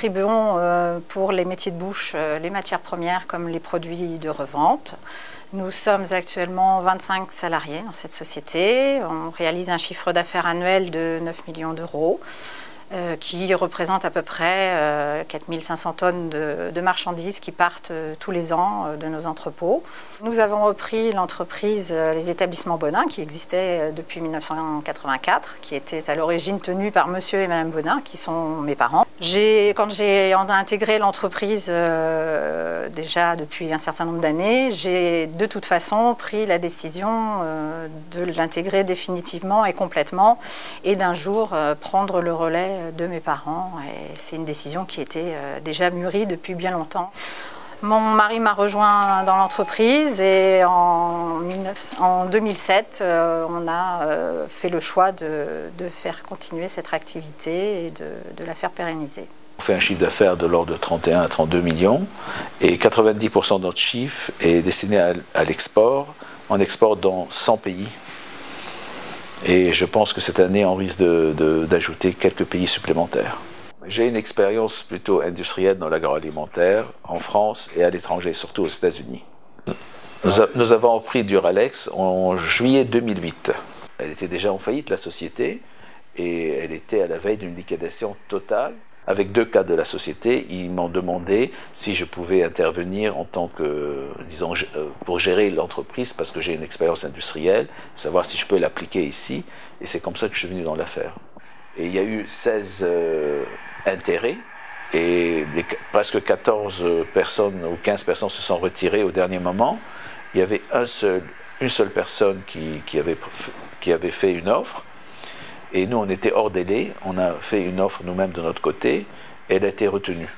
distribuons pour les métiers de bouche les matières premières comme les produits de revente. Nous sommes actuellement 25 salariés dans cette société. On réalise un chiffre d'affaires annuel de 9 millions d'euros. Qui représente à peu près 4500 tonnes de marchandises qui partent tous les ans de nos entrepôts. Nous avons repris l'entreprise Les Établissements Bonin qui existait depuis 1984, qui était à l'origine tenue par monsieur et madame Bonin, qui sont mes parents. Quand j'ai intégré l'entreprise déjà depuis un certain nombre d'années, j'ai de toute façon pris la décision de l'intégrer définitivement et complètement et d'un jour prendre le relais de mes parents, et c'est une décision qui était déjà mûrie depuis bien longtemps. Mon mari m'a rejoint dans l'entreprise et en 2007, on a fait le choix de faire continuer cette activité et de la faire pérenniser. On fait un chiffre d'affaires de l'ordre de 31 à 32 millions et 90% de notre chiffre est destiné à l'export. On exporte dans 100 pays. Et je pense que cette année, on risque d'ajouter quelques pays supplémentaires. J'ai une expérience plutôt industrielle dans l'agroalimentaire, en France et à l'étranger, surtout aux États-Unis. Nous avons repris Duralex en juillet 2008. Elle était déjà en faillite, la société, et elle était à la veille d'une liquidation totale. Avec 2 cadres de la société, ils m'ont demandé si je pouvais intervenir en tant que, disons, pour gérer l'entreprise parce que j'ai une expérience industrielle, savoir si je peux l'appliquer ici. Et c'est comme ça que je suis venu dans l'affaire. Et il y a eu 16 intérêts et presque 14 personnes ou 15 personnes se sont retirées au dernier moment. Il y avait une seule personne qui avait fait une offre. Et nous, on était hors délai, on a fait une offre nous-mêmes de notre côté, et elle a été retenue.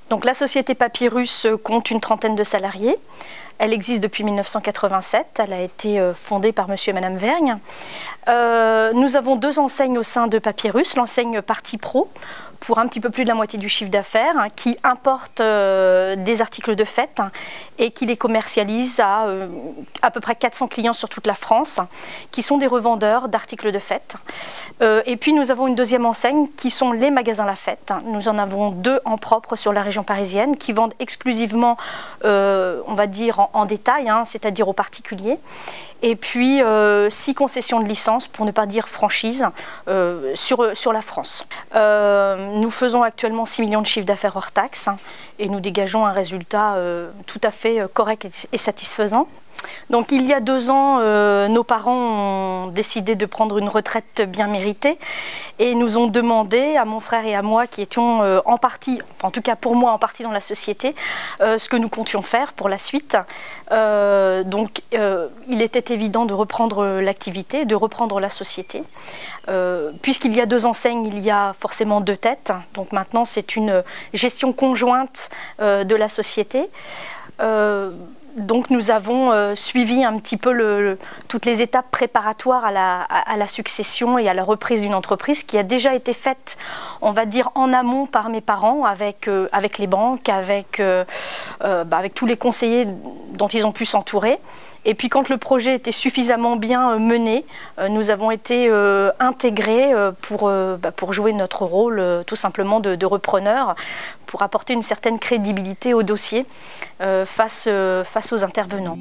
Donc la société Papyrus compte une trentaine de salariés. Elle existe depuis 1987, elle a été fondée par monsieur et madame Vergne. Nous avons 2 enseignes au sein de Papyrus, l'enseigne Partie Pro, pour un petit peu plus de la moitié du chiffre d'affaires, qui importe des articles de fête et qui les commercialise à peu près 400 clients sur toute la France, qui sont des revendeurs d'articles de fête. Et puis nous avons une deuxième enseigne qui sont les magasins La Fête. Nous en avons 2 en propre sur la région parisienne qui vendent exclusivement, on va dire en détail, c'est-à-dire aux particuliers. Et puis 6 concessions de licence, pour ne pas dire franchise, sur la France. Nous faisons actuellement 6 millions de chiffre d'affaires hors taxes et nous dégageons un résultat tout à fait correct et satisfaisant. Donc il y a 2 ans, nos parents ont décidé de prendre une retraite bien méritée et nous ont demandé à mon frère et à moi qui étions en partie, enfin en tout cas pour moi en partie dans la société, ce que nous comptions faire pour la suite. Donc il était évident de reprendre l'activité, de reprendre la société. Puisqu'il y a 2 enseignes, il y a forcément 2 têtes. Donc maintenant c'est une gestion conjointe de la société. Donc nous avons suivi un petit peu toutes les étapes préparatoires à la succession et à la reprise d'une entreprise qui a déjà été faite, on va dire, en amont par mes parents, avec les banques, avec tous les conseillers dont ils ont pu s'entourer. Et puis quand le projet était suffisamment bien mené, nous avons été intégrés pour jouer notre rôle tout simplement de repreneur, pour apporter une certaine crédibilité au dossier face aux intervenants.